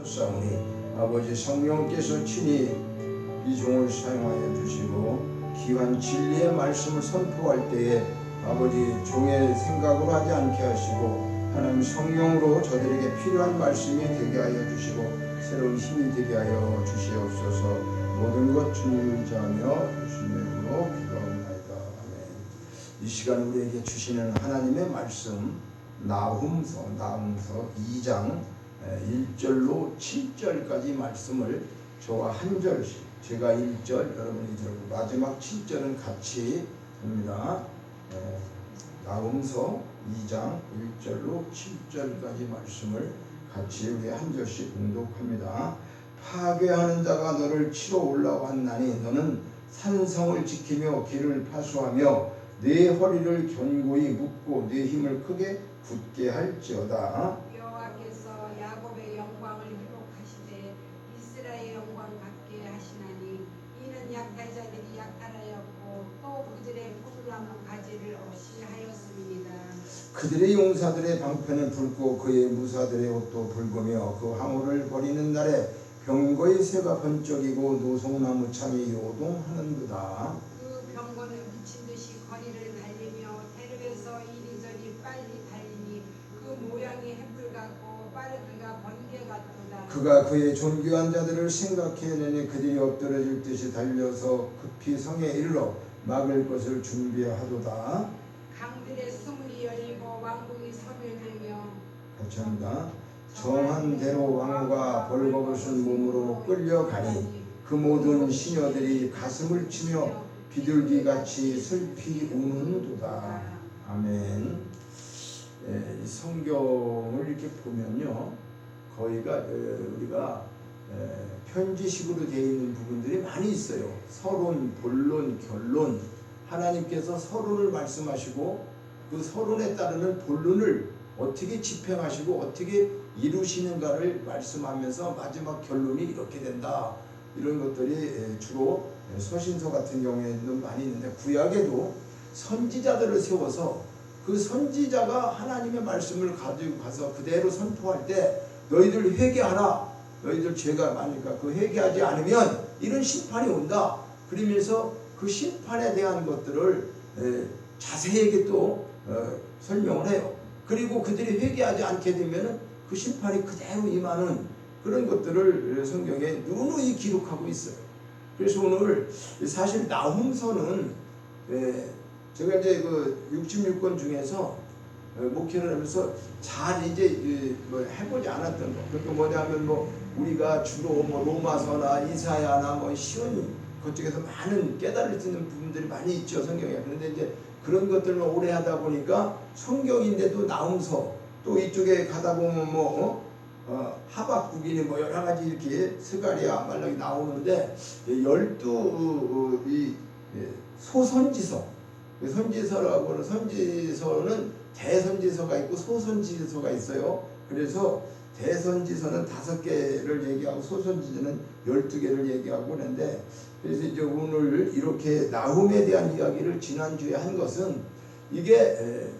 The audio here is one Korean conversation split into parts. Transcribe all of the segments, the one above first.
옵사오니 아버지 성령께서 친히 이 종을 사용하여 주시고 귀한 진리의 말씀을 선포할 때에 아버지 종의 생각으로 하지 않게 하시고 하나님 성령으로 저들에게 필요한 말씀이 되게 하여 주시고 새로운 힘이 되게 하여 주시옵소서. 모든 것 주님을 의지하며 주님의 이름으로 기도합니다. 아멘. 이 시간 우리에게 주시는 하나님의 말씀 나훔서 2장 1절로 7절까지 말씀을 저와 한 절씩 제가 1절 여러분이 2절 마지막 7절은 같이 봅니다. 나훔서 2장 1절로 7절까지 말씀을 같이 우리 한 절씩 봉독합니다. 파괴하는 자가 너를 치러 올라왔나니 너는 산성을 지키며 길을 파수하며 네 허리를 견고히 묶고 네 힘을 크게 굳게 할지어다. 여호와께서 야곱의 영광을 회복하시되 이스라엘의 영광 갖게 하시나니 이는 약탈 자들이 약탈하였고 또 그들의 포도나무 가지를 없이 하였습니다. 그들의 용사들의 방패는 붉고 그의 무사들의 옷도 붉으며 그 항우를 버리는 날에 병거의 새가 번쩍이고 노송나무 창이 요동하는도다. 그 병거는 미친 듯이 거리를 달리며 대륙에서 이리저리 빨리 달리니 그 모양이 횃불 같고 빠르기가 번개 같도다. 그가 그의 존귀한 자들을 생각해내니 그들이 엎드러질 듯이 달려서 급히 성에 이르러 막을 것을 준비하도다. 강들의 수문이 열리고 왕궁이 섬을 들며 같이 합니다. 정한 대로 왕후가 벌거벗은 몸으로 끌려가니 그 모든 시녀들이 가슴을 치며 비둘기같이 슬피 우는도다. 아멘. 성경을 이렇게 보면요, 거의가 우리가 편지식으로 되어 있는 부분들이 많이 있어요. 서론, 본론, 결론. 하나님께서 서론을 말씀하시고 그 서론에 따르는 본론을 어떻게 집행하시고 어떻게 이루시는가를 말씀하면서 마지막 결론이 이렇게 된다. 이런 것들이 주로 서신서 같은 경우에는 많이 있는데, 구약에도 선지자들을 세워서 그 선지자가 하나님의 말씀을 가지고 가서 그대로 선포할 때 너희들 회개하라. 너희들 죄가 많으니까 그 회개하지 않으면 이런 심판이 온다. 그러면서 그 심판에 대한 것들을 자세하게 또 설명을 해요. 그리고 그들이 회개하지 않게 되면 그 심판이 그대로 임하는 그런 것들을 성경에 누누이 기록하고 있어요. 그래서 오늘 사실 나훔서는 제가 이제 그 66권 중에서 목회를 하면서 잘 이제 뭐 해보지 않았던 거. 그러니까 뭐냐면 뭐 우리가 주로 뭐 로마서나 이사야나 뭐 쉬운 그쪽에서 많은 깨달을 수 있는 부분들이 많이 있죠, 성경에. 그런데 이제 그런 것들을 오래 하다 보니까 성경인데도 나훔서 또 이쪽에 가다 보면 뭐 하박국이니 뭐 여러 가지 이렇게 스가랴 말라기 나오는데 12 소선지서, 선지서라고 하는 선지서는 대선지서가 있고 소선지서가 있어요. 그래서 대선지서는 5개를 얘기하고 소선지서는 12개를 얘기하고 그러는데, 그래서 이제 오늘 이렇게 나훔에 대한 이야기를 지난주에 한 것은 이게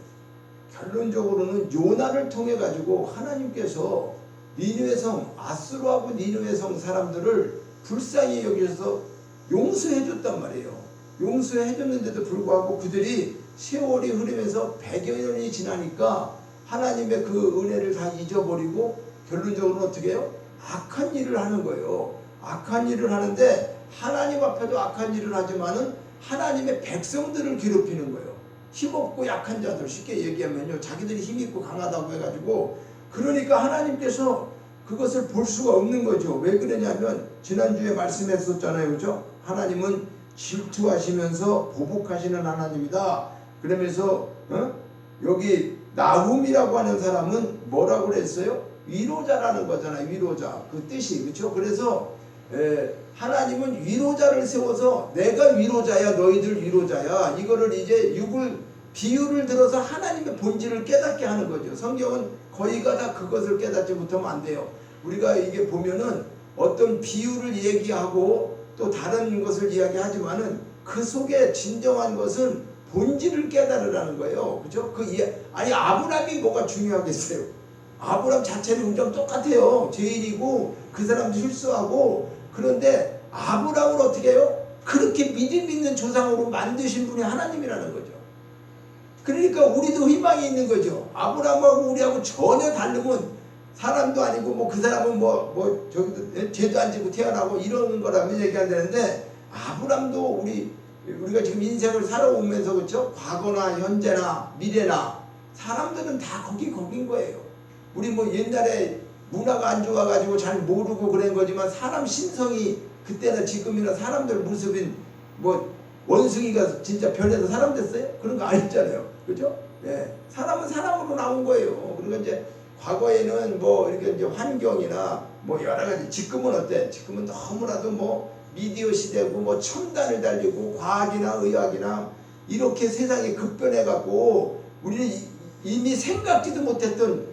결론적으로는 요나를 통해 가지고 하나님께서 니느웨 성, 아수르하고 니느웨 성 사람들을 불쌍히 여기셔서 용서해 줬단 말이에요. 용서해 줬는데도 불구하고 그들이 세월이 흐르면서 100여 년이 지나니까 하나님의 그 은혜를 다 잊어버리고 결론적으로 어떻게 해요? 악한 일을 하는 거예요. 악한 일을 하는데 하나님 앞에도 악한 일을 하지만은 하나님의 백성들을 괴롭히는 거예요. 힘없고 약한 자들, 쉽게 얘기하면요, 자기들이 힘 있고 강하다고 해가지고, 그러니까 하나님께서 그것을 볼 수가 없는 거죠. 왜 그러냐면 지난주에 말씀했었잖아요, 그죠? 하나님은 질투하시면서 보복하시는 하나님이다. 그러면서 여기 나훔이라고 하는 사람은 뭐라고 그랬어요? 위로자라는 거잖아요. 위로자, 그 뜻이, 그렇죠? 그래서 하나님은 위로자를 세워서 내가 위로자야, 너희들 위로자야, 이거를 이제 비유를 들어서 하나님의 본질을 깨닫게 하는 거죠. 성경은 거의가 다 그것을 깨닫지 못하면 안 돼요. 우리가 이게 보면은 어떤 비유를 얘기하고 또 다른 것을 이야기하지만은 그 속에 진정한 것은 본질을 깨달으라는 거예요. 그죠? 아니 아브라함이 뭐가 중요하겠어요? 아브라함 자체는 음정 똑같아요. 죄인이고 그 사람도 실수하고. 그런데 아브라함을 어떻게 해요? 그렇게 믿음 있는 조상으로 만드신 분이 하나님이라는 거죠. 그러니까 우리도 희망이 있는 거죠. 아브라함하고 우리하고 전혀 다르면 사람도 아니고 뭐 그 사람은 저기도 죄도 안 지고 태어나고 이런 거라면 얘기 안 되는데, 아브라함도 우리가 지금 인생을 살아오면서 그렇죠? 과거나 현재나 미래나 사람들은 다 거긴 거예요. 우리 뭐 옛날에 문화가 안 좋아가지고 잘 모르고 그런 거지만 사람 심성이 그때나 지금이나 사람들 모습인 뭐 원숭이가 진짜 변해서 사람 됐어요? 그런 거 아니잖아요. 그죠? 예. 사람은 사람으로 나온 거예요. 그러니까 이제 과거에는 뭐 이렇게 이제 환경이나 뭐 여러 가지, 지금은 어때? 지금은 너무나도 뭐 미디어 시대고 뭐 첨단을 달리고 과학이나 의학이나 이렇게 세상이 급변해 갖고 우리는 이미 생각지도 못했던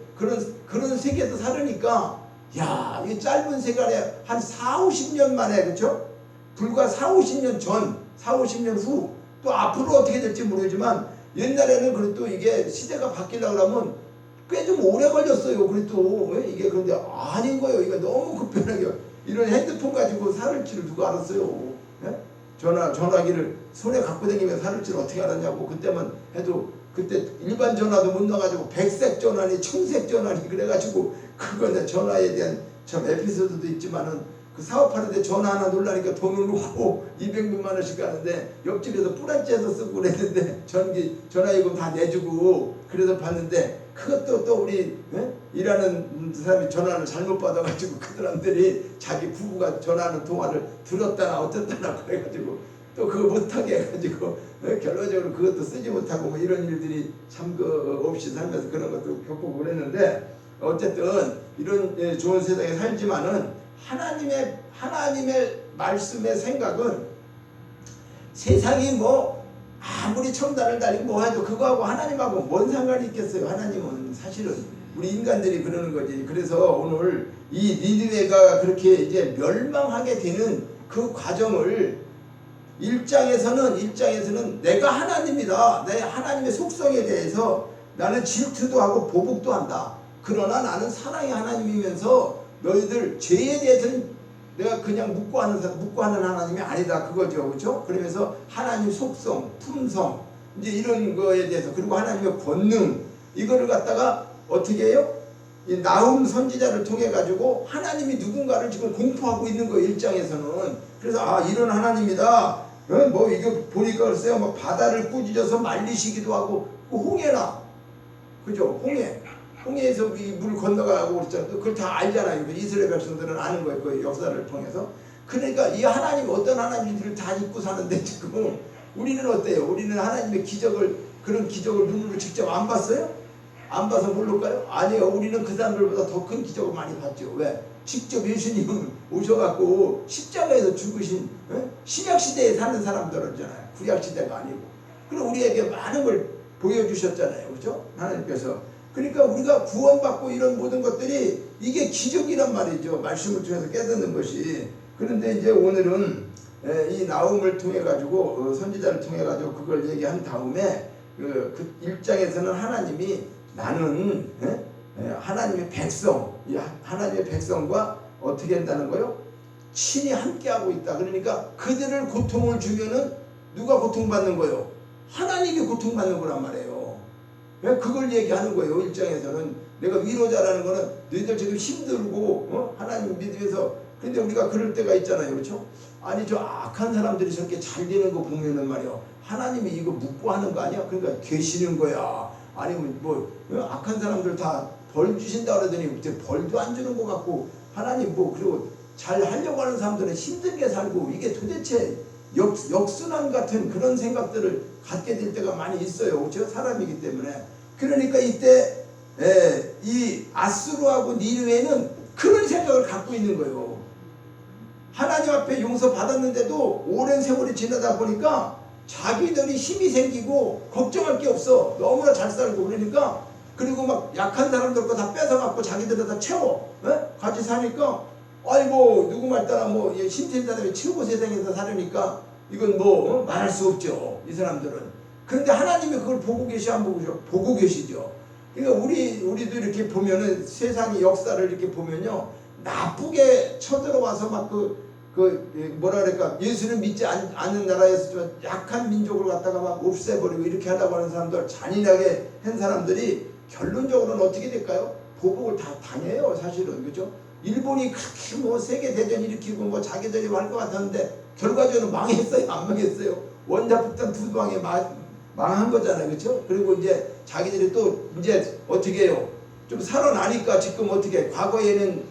그런 세계에서 살으니까, 야, 이 짧은 세간에 한 4, 50년 만에, 그렇죠? 불과 4, 50년 전, 4, 50년 후, 또 앞으로 어떻게 될지 모르지만 옛날에는 그래도 이게 시대가 바뀌려고 그러면 꽤 좀 오래 걸렸어요. 그래도 이게 그런데 아닌 거예요. 이게 너무 급변하게 이런 핸드폰 가지고 살을 줄 누가 알았어요? 예? 전화기를 손에 갖고 다니면서 살을 줄 어떻게 알았냐고. 그때만 해도 그때 일반 전화도 못 나가지고 백색 전화니 청색 전화니 그래가지고 그거는 전화에 대한 참 에피소드도 있지만은, 그 사업하는데 전화 하나 놀라니까 돈을 놓고 200만 원씩 가는데 옆집에서 뿌란지에서 쓰고 그랬는데 전화요금 다 내주고 그래서 봤는데, 그것도 또 우리 일하는 사람이 전화를 잘못 받아가지고 그 사람들이 자기 부부가 전화하는 통화를 들었다나 어쨌다나 그래가지고 또 그거 못하게 해가지고 결과적으로 그것도 쓰지 못하고 뭐 이런 일들이 참 없이 살면서 그런 것도 겪고 그랬는데, 어쨌든 이런 좋은 세상에 살지만은 하나님의 말씀의 생각은 세상이 뭐 아무리 첨단을 달리고 뭐 해도 그거하고 하나님하고 뭔 상관이 있겠어요. 하나님은 사실은 우리 인간들이 그러는 거지. 그래서 오늘 이 니느웨가 그렇게 이제 멸망하게 되는 그 과정을 1장에서는 내가 하나님이다. 내 하나님의 속성에 대해서 나는 질투도 하고 보복도 한다. 그러나 나는 사랑의 하나님이면서 너희들 죄에 대해서는 내가 그냥 묵고하는 하나님이 아니다. 그거죠. 그렇죠? 그러면서 하나님 속성, 품성, 이제 이런 거에 대해서, 그리고 하나님의 권능, 이거를 갖다가 어떻게 해요? 이 나훔 선지자를 통해 가지고 하나님이 누군가를 지금 공포하고 있는 거예요. 1장에서는. 그래서 이런 하나님이다. 뭐 이거 보니까 글쎄요, 뭐 바다를 꾸짖어서 말리시기도 하고, 그 홍해나, 그죠? 홍해에서 물 건너가고 그랬잖아요. 그걸 다 알잖아요. 이스라엘 백성들은 아는 거예요. 그 역사를 통해서. 그러니까 이 하나님이 어떤 하나님인지를 다 잊고 사는데, 지금 우리는 어때요? 우리는 하나님의 그런 기적을 눈으로 직접 안 봤어요? 안 봐서 모를까요? 아니요. 우리는 그 사람들보다 더 큰 기적을 많이 봤죠. 왜? 직접 예수님 오셔갖고 십자가에서 죽으신 신약시대에 사는 사람들이잖아요. 구약시대가 아니고. 그리고 우리에게 많은 걸 보여주셨잖아요. 그렇죠? 하나님께서. 그러니까 우리가 구원받고 이런 모든 것들이 이게 기적이란 말이죠. 말씀을 통해서 깨닫는 것이. 그런데 이제 오늘은 이 나훔을 통해 가지고 선지자를 통해 가지고 그걸 얘기한 다음에 그 1장에서는 하나님이 나는 하나님의 백성, 하나님의 백성과 어떻게 한다는 거요? 친히 함께하고 있다. 그러니까 그들을 고통을 주면은 누가 고통받는 거요? 하나님이 고통받는 거란 말이에요. 그걸 얘기하는 거예요. 1장에서는 내가 위로자라는 거는 너희들 지금 힘들고 하나님 믿으면서, 근데 우리가 그럴 때가 있잖아요. 그렇죠? 아니 저 악한 사람들이 저렇게 잘 되는 거 보면은 말이요, 하나님이 이거 묵고하는 거 아니야? 그러니까 계시는 거야. 아니면 뭐 악한 사람들 다 벌 주신다 그러더니 벌도 안 주는 것 같고, 하나님 그리고 잘 하려고 하는 사람들은 힘들게 살고, 이게 도대체 역순환 같은 그런 생각들을 갖게 될 때가 많이 있어요. 그렇죠? 사람이기 때문에. 그러니까 이때 이 아수르하고 니느웨는 그런 생각을 갖고 있는 거예요. 하나님 앞에 용서받았는데도 오랜 세월이 지나다 보니까 자기들이 힘이 생기고 걱정할 게 없어. 너무나 잘 살고 그러니까, 그리고 막 약한 사람들 거 다 뺏어갖고 자기들은 다 채워. 같이 사니까 아이고 누구 말 따라 힘센 사람이 최고 세상에서 살으니까 이건 말할 수 없죠. 이 사람들은. 그런데 하나님이 그걸 보고 계시 안 보고 계셔? 보고 계시죠. 그러니까 우리도 이렇게 보면은 세상의 역사를 이렇게 보면요, 나쁘게 쳐들어와서 막 뭐라 그럴까, 예수를 믿지 않는 나라에서 좀 약한 민족을 갖다가 막 없애버리고 이렇게 하려고 하는 사람들, 잔인하게 한 사람들이 결론적으로는 어떻게 될까요? 보복을 다 당해요, 사실은. 그죠? 일본이 그렇게 뭐 세계대전 일으키고 뭐 자기들이 할 것 같았는데 결과적으로 망했어요, 안 망했어요? 원자폭탄 두 방에 망한 거잖아요, 그렇죠? 그리고 이제 자기들이 또 이제 어떻게 해요? 좀 살아나니까 지금 어떻게, 과거에는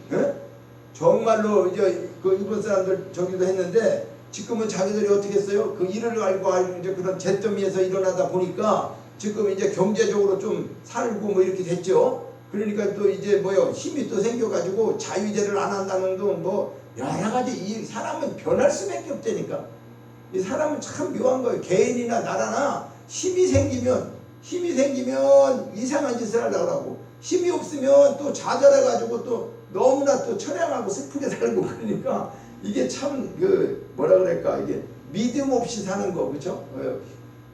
정말로 이제 그 일본 사람들 저기도 했는데 지금은 자기들이 어떻게 했어요? 그 일을 알고 이제 그런 잿더미에서 일어나다 보니까 지금 이제 경제적으로 좀 살고 뭐 이렇게 됐죠. 그러니까 또 이제 뭐요, 힘이 또 생겨가지고 자위대를 안 한다는 둥 뭐 여러 가지, 이 사람은 변할 수밖에 없다니까. 이 사람은 참 묘한 거예요. 개인이나 나라나 힘이 생기면 이상한 짓을 하려고 하고, 힘이 없으면 또 좌절해가지고 또 너무나 또 처량하고 슬프게 살고, 그러니까 이게 참 뭐라 그럴까, 이게 믿음 없이 사는 거, 그렇죠?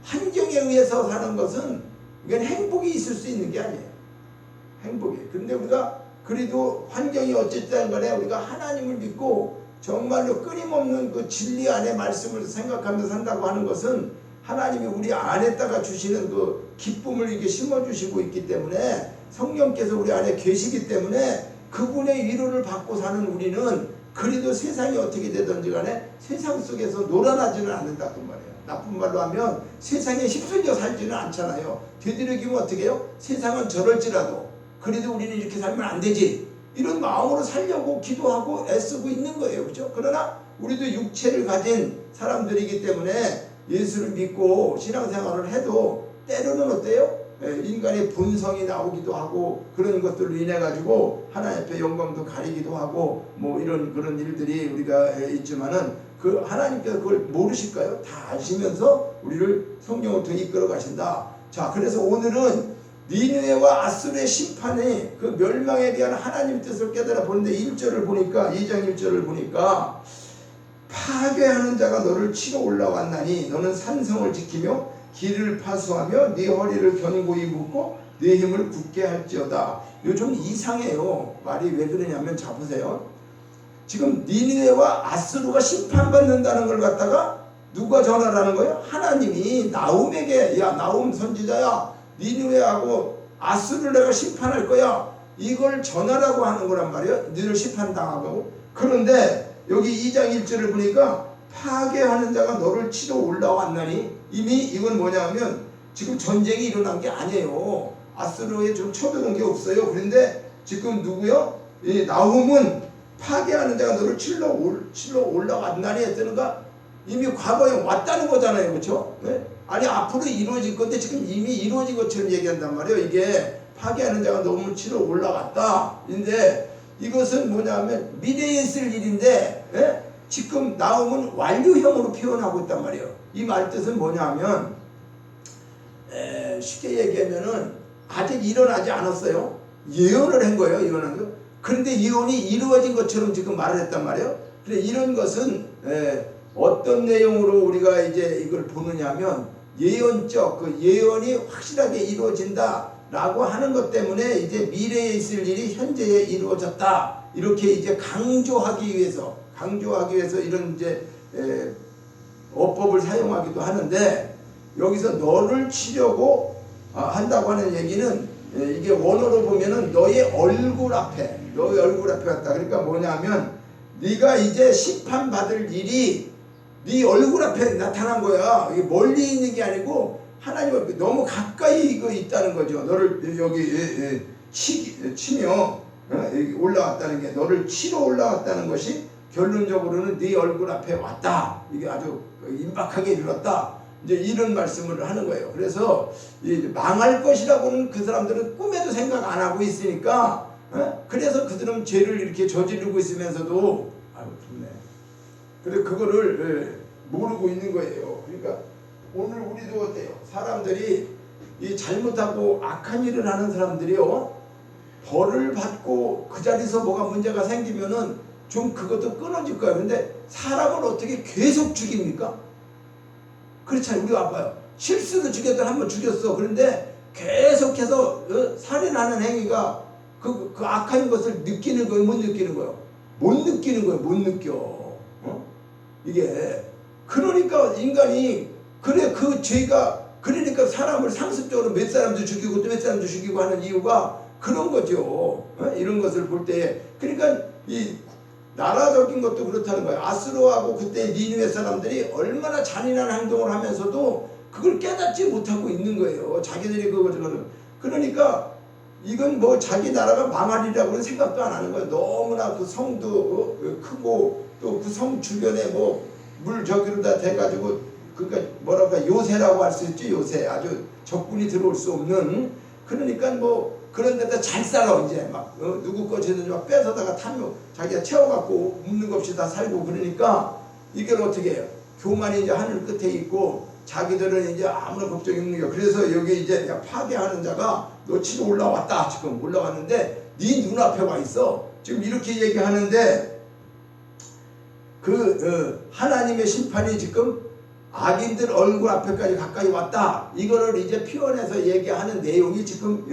환경에 의해서 사는 것은 이건 행복이 있을 수 있는 게 아니에요. 행복이. 그런데 우리가 그래도 환경이 어쨌든 간에 우리가 하나님을 믿고 정말로 끊임없는 그 진리 안에 말씀을 생각하면서 산다고 하는 것은 하나님이 우리 안에다가 주시는 그 기쁨을 이렇게 심어주시고 있기 때문에, 성령께서 우리 안에 계시기 때문에 그분의 위로를 받고 사는 우리는 그래도 세상이 어떻게 되든지 간에 세상 속에서 놀아나지는 않는다고 말이에요. 나쁜 말로 하면 세상에 휩쓸려 살지는 않잖아요. 되도록이면 어떻게 해요? 세상은 저럴지라도 그래도 우리는 이렇게 살면 안 되지, 이런 마음으로 살려고 기도하고 애쓰고 있는 거예요, 그렇죠? 그러나 우리도 육체를 가진 사람들이기 때문에 예수를 믿고 신앙생활을 해도 때로는 어때요? 인간의 본성이 나오기도 하고, 그런 것들로 인해 가지고 하나님 앞에 영광도 가리기도 하고 뭐 이런 그런 일들이 우리가 있지만은, 그 하나님께서 그걸 모르실까요? 다 아시면서 우리를 성령을 통해 이끌어 가신다. 자, 그래서 오늘은 니느웨와 아수르의 심판이, 그 멸망에 대한 하나님의 뜻을 깨달아 보는데 1절을 보니까, 2장 1절을 보니까, 파괴하는 자가 너를 치러 올라왔나니 너는 산성을 지키며 길을 파수하며 네 허리를 견고히 묶고 네 힘을 굳게 할지어다. 이거 좀 이상해요. 말이 왜 그러냐면, 자 보세요. 지금 니느웨와 아수르가 심판받는다는 걸 갖다가 누가 전하라는 거예요? 하나님이 나훔에게, 야 나훔 선지자야, 니느웨하고 아수르를 내가 심판할 거야, 이걸 전하라고 하는 거란 말이에요. 너를 심판당하고. 그런데 여기 2장 1절을 보니까 파괴하는 자가 너를 치러 올라왔나니, 이미 이건 뭐냐면 지금 전쟁이 일어난 게 아니에요. 아수르에 좀 쳐들어온 게 없어요. 그런데 지금 누구요? 이 나훔은 파괴하는 자가 너를 치러 올라왔나니 했다는가, 이미 과거에 왔다는 거잖아요, 그렇죠? 네? 아니 앞으로 이루어질 건데 지금 이미 이루어진 것처럼 얘기한단 말이에요. 이게 파괴하는 자가 너무 치러 올라왔다. 근데 이것은 뭐냐면 미래에 있을 일인데, 지금 나움은 완료형으로 표현하고 있단 말이에요. 이 말 뜻은 뭐냐면, 쉽게 얘기하면은 아직 일어나지 않았어요. 예언을 한 거예요. 예언한 거. 그런데 예언이 이루어진 것처럼 지금 말을 했단 말이에요. 그래, 이런 것은 어떤 내용으로 우리가 이제 이걸 보느냐면, 예언적, 그 예언이 확실하게 이루어진다라고 하는 것 때문에 이제 미래에 있을 일이 현재에 이루어졌다, 이렇게 이제 강조하기 위해서 이런 이제 어법을 사용하기도 하는데, 여기서 너를 치려고 한다고 하는 얘기는, 이게 원어로 보면은 너의 얼굴 앞에 왔다. 그러니까 뭐냐면 네가 이제 심판받을 일이 네 얼굴 앞에 나타난 거야. 이게 멀리 있는 게 아니고 하나님 너무 가까이 있다는 거죠. 너를 여기 치며 올라왔다는 게, 너를 치러 올라왔다는 것이 결론적으로는 네 얼굴 앞에 왔다. 이게 아주 임박하게 이르렀다. 이제 이런 말씀을 하는 거예요. 그래서 망할 것이라고는 그 사람들은 꿈에도 생각 안 하고 있으니까, 그래서 그들은 죄를 이렇게 저지르고 있으면서도, 아유 좋네. 그래 그거를 모르고 있는 거예요. 그러니까 오늘 우리도 어때요? 사람들이 이 잘못하고 악한 일을 하는 사람들이요, 벌을 받고 그 자리에서 뭐가 문제가 생기면은 좀 그것도 끊어질 거예요. 근데 사람을 어떻게 계속 죽입니까? 그렇잖아요. 우리가 아파요. 실수로 죽였더니 한번 죽였어. 그런데 계속해서 살인하는 행위가 그 악한 것을 느끼는 거예요, 못 느끼는 거예요? 못 느끼는 거예요, 못 느껴. 이게 그러니까 인간이 그래 그 죄가 그러니까 사람을 상습적으로 몇 사람도 죽이고 또 몇 사람도 죽이고 하는 이유가 그런 거죠. 이런 것을 볼 때 그러니까 이 나라적인 것도 그렇다는 거예요. 아수르하고 그때 니느웨 사람들이 얼마나 잔인한 행동을 하면서도 그걸 깨닫지 못하고 있는 거예요. 자기들이 그거는 그러니까 이건 뭐 자기 나라가 망하리라고는 생각도 안 하는 거예요. 너무나 그 성도 크고 또 그 성 주변에 뭐 물 저기로다 대가지고 그러니까 뭐랄까 요새라고 할 수 있지. 요새 아주 적군이 들어올 수 없는 그러니까 뭐 그런 데다 잘 살아 이제 막 누구 것이든지 막 뺏어다가 탐욕 자기가 채워갖고 없는 것 없이 다 살고 그러니까 이걸 어떻게 해요? 교만이 이제 하늘 끝에 있고 자기들은 이제 아무런 걱정이 없는 거예요. 그래서 여기 이제 파괴하는 자가 너치로 올라왔다. 지금 올라왔는데 네 눈앞에 와 있어. 지금 이렇게 얘기하는데 하나님의 심판이 지금 악인들 얼굴 앞에까지 가까이 왔다. 이거를 이제 표현해서 얘기하는 내용이 지금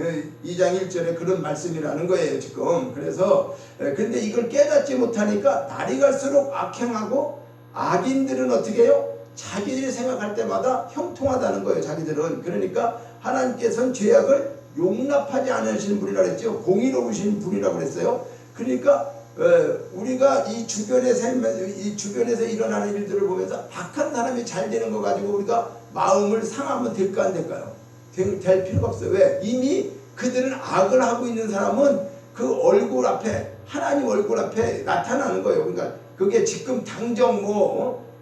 2장 1절에 그런 말씀이라는 거예요. 지금 그래서 근데 이걸 깨닫지 못하니까 날이 갈수록 악행하고 악인들은 어떻게 해요? 자기들이 생각할 때마다 형통하다는 거예요. 자기들은. 그러니까 하나님께서는 죄악을 용납하지 않으시는 분이라고 했죠. 공의로우신 분이라고 그랬어요. 그러니까 우리가 이 주변에서 일어나는 일들을 보면서 악한 사람이 잘 되는 거 가지고 우리가 마음을 상하면 될까 안 될까요? 될 필요가 없어요. 왜? 이미 그들은 악을 하고 있는 사람은 그 얼굴 앞에 하나님 얼굴 앞에 나타나는 거예요. 그러니까 그게 지금 당장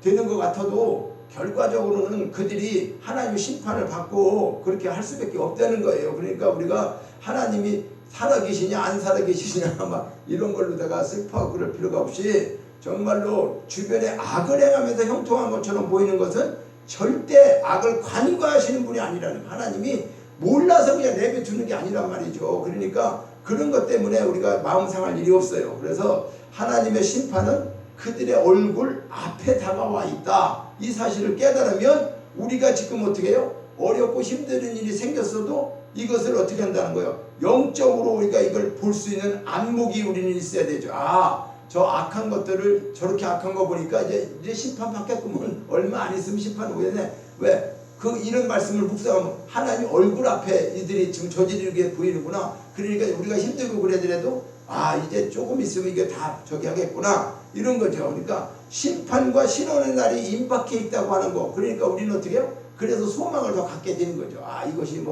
되는 것 같아도 결과적으로는 그들이 하나님의 심판을 받고 그렇게 할 수밖에 없다는 거예요. 그러니까 우리가 하나님이 살아계시냐 안 살아계시냐 막 이런 걸로다가 슬퍼하고 그럴 필요가 없이 정말로 주변에 악을 행하면서 형통한 것처럼 보이는 것은 절대 악을 관과하시는 분이 아니라는 거예요. 하나님이 몰라서 그냥 내버려두는 게 아니란 말이죠. 그러니까 그런 것 때문에 우리가 마음 상할 일이 없어요. 그래서 하나님의 심판은 그들의 얼굴 앞에 다가와 있다. 이 사실을 깨달으면 우리가 지금 어떻게 해요? 어렵고 힘든 일이 생겼어도 이것을 어떻게 한다는 거예요? 영적으로 우리가 이걸 볼 수 있는 안목이 우리는 있어야 되죠. 저 악한 것들을 저렇게 악한 거 보니까 이제 심판 받겠구먼. 얼마 안 있으면 심판 오겠네. 왜? 이런 말씀을 묵상하면 하나님 얼굴 앞에 이들이 지금 저지르게 보이는구나. 그러니까 우리가 힘들고 그래더라도 이제 조금 있으면 이게 다 저기 하겠구나. 이런 거죠. 그러니까 심판과 신원의 날이 임박해 있다고 하는 거. 그러니까 우리는 어떻게 해요? 그래서 소망을 더 갖게 되는 거죠. 이것이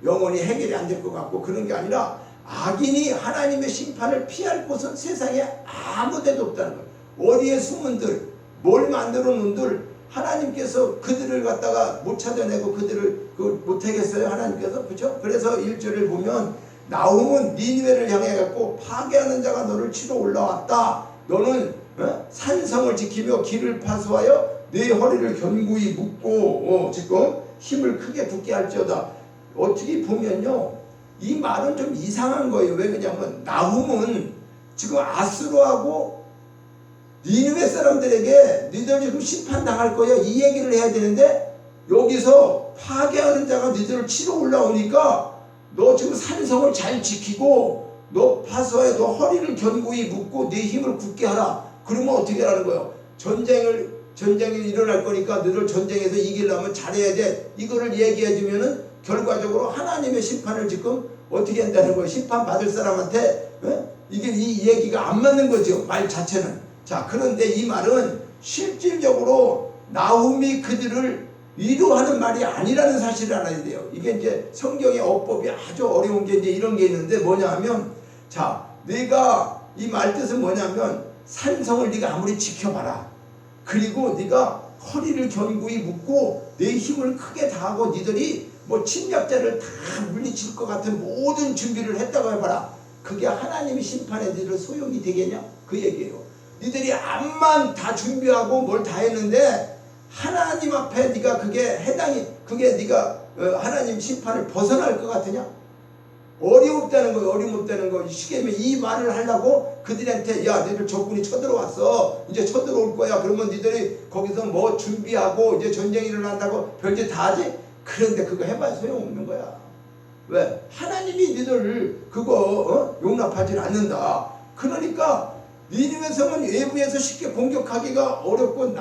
영원히 해결이 안 될 것 같고 그런 게 아니라 악인이 하나님의 심판을 피할 곳은 세상에 아무 데도 없다는 거예요. 어디에 숨은들, 뭘 만들어 놓은들 하나님께서 그들을 갖다가 못 찾아내고 그들을 못하겠어요. 하나님께서. 그렇죠? 그래서 1절을 보면 나훔은 니느웨를 향해 갖고 파괴하는 자가 너를 치러 올라왔다. 너는 산성을 지키며 길을 파수하여 내 허리를 견고히 묶고 지금 힘을 크게 붙게 할지어다. 어떻게 보면요 이 말은 좀 이상한 거예요. 왜 그러냐면 나훔은 지금 아수르하고 니느웨 사람들에게 너희들 지금 심판당할 거야 이 얘기를 해야 되는데 여기서 파괴하는 자가 너희들을 치러 올라오니까 너 지금 산성을 잘 지키고 너 파수하여 너 허리를 견고히 묶고 내 힘을 굳게 하라. 그러면 어떻게 하라는 거예요? 전쟁이 일어날 거니까 너를 전쟁에서 이기려면 잘해야 돼. 이거를 얘기해 주면은 결과적으로 하나님의 심판을 지금 어떻게 한다는 거예요? 심판 받을 사람한테 이게 이 얘기가 안 맞는 거죠. 말 자체는. 자, 그런데 이 말은 실질적으로 나훔이 그들을 위로하는 말이 아니라는 사실을 알아야 돼요. 이게 이제 성경의 어법이 아주 어려운 게 이제 이런 게 있는데 뭐냐 하면 네가 이 말 뜻은 뭐냐면 산성을 네가 아무리 지켜봐라. 그리고 네가 허리를 견고히 묶고 내 힘을 크게 다하고 니들이 침략자를 다 물리칠 것 같은 모든 준비를 했다고 해봐라. 그게 하나님의 심판에 니들 소용이 되겠냐? 그 얘기예요. 니들이 암만 다 준비하고 뭘 다 했는데 하나님 앞에 네가 그게 네가 하나님 심판을 벗어날 것 같으냐? 어림없다는 거예요. 어림없다는 거. 쉽게 이 말을 하려고 그들한테 너희들 적군이 쳐들어왔어. 이제 쳐들어올 거야. 그러면 너희들이 거기서 준비하고 이제 전쟁이 일어난다고 별짓 다 하지? 그런데 그거 해봐야 소용없는 거야. 왜? 하나님이 니들 그거 용납하지 않는다. 그러니까 니느웨 성은 외부에서 쉽게 공격하기가 어렵고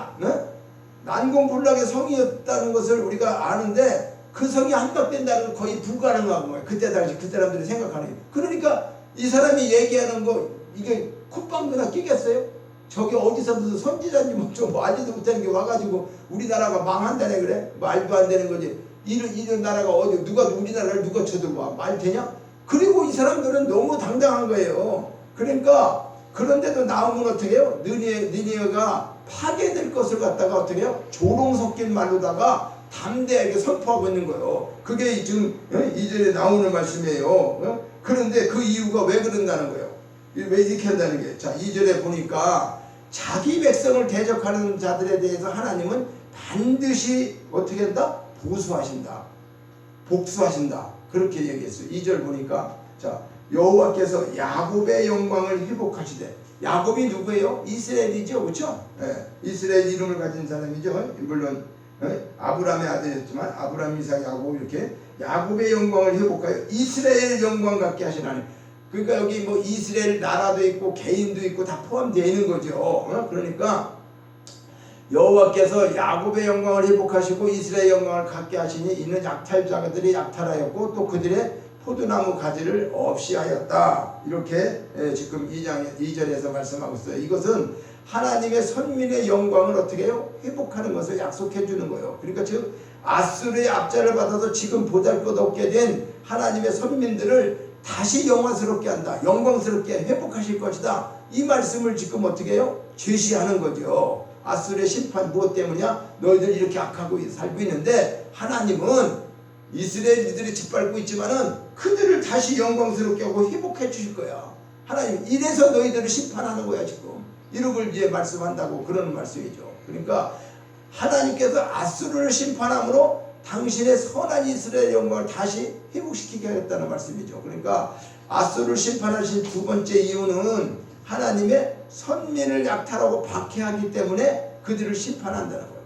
난공불락의 성이었다는 것을 우리가 아는데 그 성이 함락된다는 건 거의 불가능한 거예요. 그때 당시 그 사람들이 생각하는 게. 그러니까 이 사람이 얘기하는 거 이게 콧방귀나 끼겠어요? 저게 어디서 무슨 선지자인지 뭐 알지도 못하는 게 와가지고 우리나라가 망한다네 그래? 말도 안 되는 거지. 이런 나라가 어디 누가 우리나라를 누가 쳐들어와? 말 되냐? 그리고 이 사람들은 너무 당당한 거예요. 그러니까 그런데도 나오면 어떻게 해요? 느니에가 파괴될 것을 갖다가 어떻게 해요? 조롱 섞인 말로다가 담대하게 선포하고 있는 거예요. 그게 지금 2절에 나오는 말씀이에요. 그런데 그 이유가 왜 그런다는 거예요? 왜 이렇게 한다는 게? 자, 2절에 보니까 자기 백성을 대적하는 자들에 대해서 하나님은 반드시 어떻게 한다? 보수하신다. 복수하신다. 그렇게 얘기했어요. 2절 보니까 자, 여호와께서 야곱의 영광을 회복하시되. 야곱이 누구예요? 이스라엘이죠. 그렇죠? 이스라엘 이름을 가진 사람이죠. 물론 아브라함의 아들이었지만 아브라함, 이삭, 야곱 이렇게 야곱의 영광을 회복하여 이스라엘 영광 같게 하시나니. 그러니까 여기 뭐 이스라엘 나라도 있고 개인도 있고 다 포함되어 있는 거죠. 그러니까 여호와께서 야곱의 영광을 회복하시고 이스라엘 영광을 갖게 하시니 이는 약탈자들이 약탈하였고 또 그들의 포도나무 가지를 없이 하였다. 이렇게 지금 2절에서 말씀하고 있어요. 이것은 하나님의 선민의 영광을 어떻게 해요? 회복하는 것을 약속해 주는 거예요. 그러니까 즉 아수르의 압제를 받아서 지금 보잘것없게 된 하나님의 선민들을 다시 영화스럽게 한다. 영광스럽게 회복하실 것이다. 이 말씀을 지금 어떻게 해요? 제시하는 거죠. 아수르의 심판 무엇 때문이냐? 너희들 이렇게 악하고 살고 있는데 하나님은 이스라엘들이 짓밟고 있지만은 그들을 다시 영광스럽게 하고 회복해 주실 거야. 하나님 이래서 너희들을 심판하는 거야 지금. 이러고 이제 말씀한다고 그러는 말씀이죠. 그러니까 하나님께서 아수르를 심판함으로 당신의 선한 이스라엘 영광을 다시 회복시키게 하겠다는 말씀이죠. 그러니까 아수르를 심판하신 두 번째 이유는 하나님의 선민을 약탈하고 박해하기 때문에 그들을 심판한다는 거예요.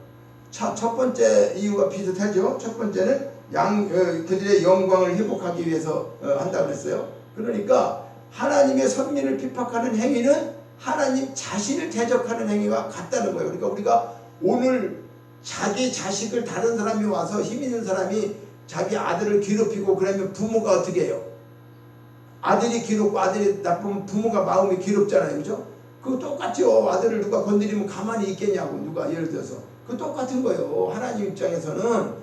첫 번째 이유가 비슷하죠. 첫 번째는 그들의 영광을 회복하기 위해서 한다고 했어요. 그러니까 하나님의 선민을 핍박하는 행위는 하나님 자신을 대적하는 행위와 같다는 거예요. 그러니까 우리가 오늘 자기 자식을 다른 사람이 와서 힘 있는 사람이 자기 아들을 괴롭히고 그러면 부모가 어떻게 해요? 아들이 괴롭고 아들이 나쁘면 부모가 마음이 괴롭잖아요. 그죠? 그거 똑같죠. 아들을 누가 건드리면 가만히 있겠냐고. 누가 예를 들어서. 그 똑같은 거예요. 하나님 입장에서는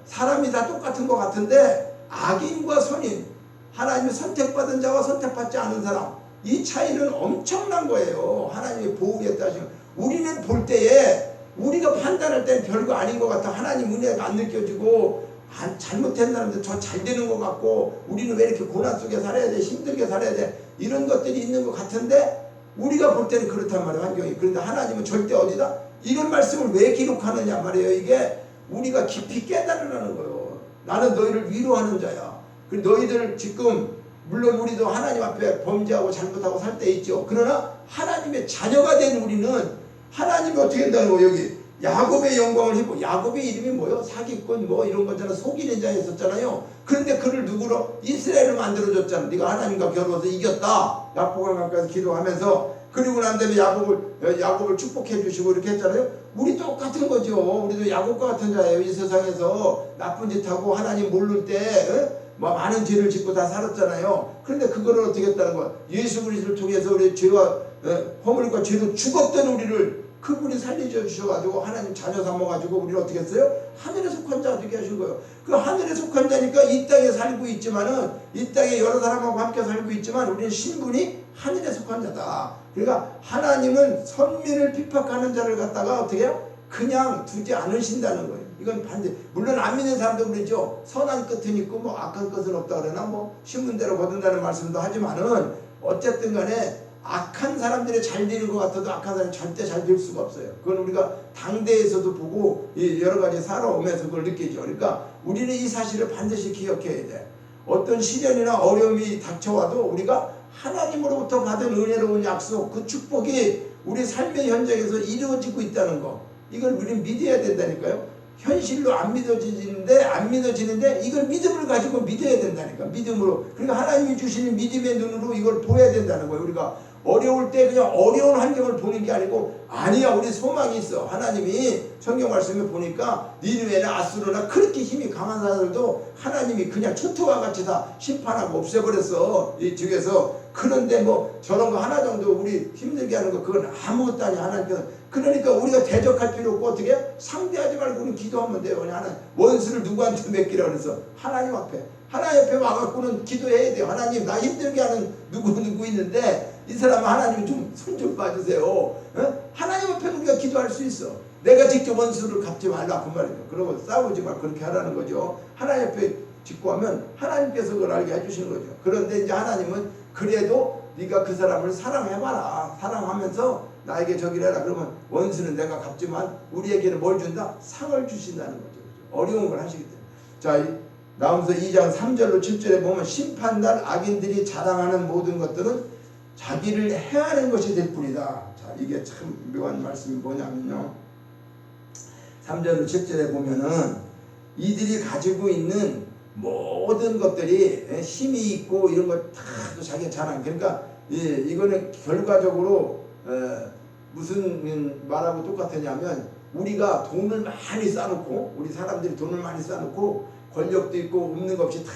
사람이 다 똑같은 것 같은데 악인과 선인, 하나님의 선택받은 자와 선택받지 않은 사람, 이 차이는 엄청난 거예요. 하나님이 보호겠다 하시면 우리는 볼 때에 우리가 판단할 때는 별거 아닌 것 같아. 하나님 은혜가 안 느껴지고 잘못했나는데 저 잘 되는 것 같고 우리는 왜 이렇게 고난 속에 살아야 돼? 힘들게 살아야 돼? 이런 것들이 있는 것 같은데 우리가 볼 때는 그렇단 말이에요. 환경이. 그런데 하나님은 절대 어디다? 이런 말씀을 왜 기록하느냐 말이에요. 이게 우리가 깊이 깨달으라는 거예요. 나는 너희를 위로하는 자야. 너희들 지금 물론 우리도 하나님 앞에 범죄하고 잘못하고 살 때 있죠. 그러나 하나님의 자녀가 된 우리는 하나님이 어떻게 한다는 거예요. 여기 야곱의 영광을 회복. 야곱의 이름이 뭐요? 사기꾼 뭐 이런 거잖아. 속이는 자였었잖아요. 그런데 그를 누구로? 이스라엘을 만들어줬잖아. 네가 하나님과 겨루어서 이겼다. 야복강 가까이서 기도하면서 그리고 난 다음에 야곱을 축복해 주시고 이렇게 했잖아요. 우리 똑같은 거죠. 우리도 야곱과 같은 자예요. 이 세상에서 나쁜 짓 하고 하나님 모를 때 많은 죄를 짓고 다 살았잖아요. 그런데 그거를 어떻게 했다는 거야? 예수 그리스도를 통해서 우리 죄와 허물과 죄로 죽었던 우리를 그분이 살리셔 주셔가지고 하나님 자녀 삼아가지고 우리를 어떻게 했어요? 하늘에 속한 자 되게 하신 거예요. 그 하늘에 속한 자니까 이 땅에 살고 있지만은 이 땅에 여러 사람하고 함께 살고 있지만 우리는 신분이 하늘에 속한 자다. 그러니까 하나님은 선민을 핍박하는 자를 갖다가 어떻게 해요? 그냥 두지 않으신다는 거예요. 이건 반대. 물론 안 믿는 사람도 그러죠. 선한 끝은 있고 뭐 악한 끝은 없다 그러나 뭐 신문대로 거둔다는 말씀도 하지만은 어쨌든 간에 악한 사람들이 잘 되는 것 같아도 악한 사람이 절대 잘 될 수가 없어요. 그건 우리가 당대에서도 보고 여러 가지 살아오면서 그걸 느끼죠. 그러니까 우리는 이 사실을 반드시 기억해야 돼. 어떤 시련이나 어려움이 닥쳐와도 우리가 하나님으로부터 받은 은혜로운 약속, 그 축복이 우리 삶의 현장에서 이루어지고 있다는 거. 이걸 우리는 믿어야 된다니까요. 현실로 안 믿어지는데 이걸 믿음을 가지고 믿어야 된다니까. 믿음으로. 그러니까 하나님이 주시는 믿음의 눈으로 이걸 보여야 된다는 거예요. 우리가 어려울 때 그냥 어려운 환경을 보는 게 아니고, 아니야, 우리 소망이 있어. 하나님이 성경 말씀에 보니까 니느웨나 아수르나 그렇게 힘이 강한 사람들도 하나님이 그냥 초토화 같이 다 심판하고 없애버렸어, 이 중에서. 그런데 뭐 저런 거 하나 정도 우리 힘들게 하는 거 그건 아무것도 아니야, 하나님께서. 그러니까 우리가 대적할 필요 없고, 어떻게 상대하지 말고 그냥 기도하면 돼요. 그냥 하나님, 원수를 누구한테 맡기라 그래서 하나님 앞에 와갖고는 기도해야 돼요. 하나님, 나 힘들게 하는 누구 있는데 이 사람은 하나님 좀 손 좀 봐주세요. 어? 하나님 앞에 우리가 기도할 수 있어. 내가 직접 원수를 갚지 말라 그 말이죠. 그러고 싸우지 말, 그렇게 하라는 거죠. 하나님 앞에 짓고 하면 하나님께서 그걸 알게 해주시는 거죠. 그런데 이제 하나님은 그래도 네가 그 사람을 사랑해봐라. 사랑하면서 나에게 저기를 해라. 그러면 원수는 내가 갚지만 우리에게는 뭘 준다? 상을 주신다는 거죠. 어려운 걸 하시기 때문에. 자, 나오면서 2장 3절로 7절에 보면 심판날 악인들이 자랑하는 모든 것들은 자기를 해하는 것이 될 뿐이다. 자, 이게 참 묘한 말씀이 뭐냐면요, 3절로 7절에 보면은 이들이 가지고 있는 모든 것들이 힘이 있고 이런 것 다 자기 자랑. 그러니까 이거는 결과적으로 무슨 말하고 똑같으냐면, 우리가 돈을 많이 쌓아놓고, 우리 사람들이 돈을 많이 쌓아놓고 권력도 있고 없는 것 없이 다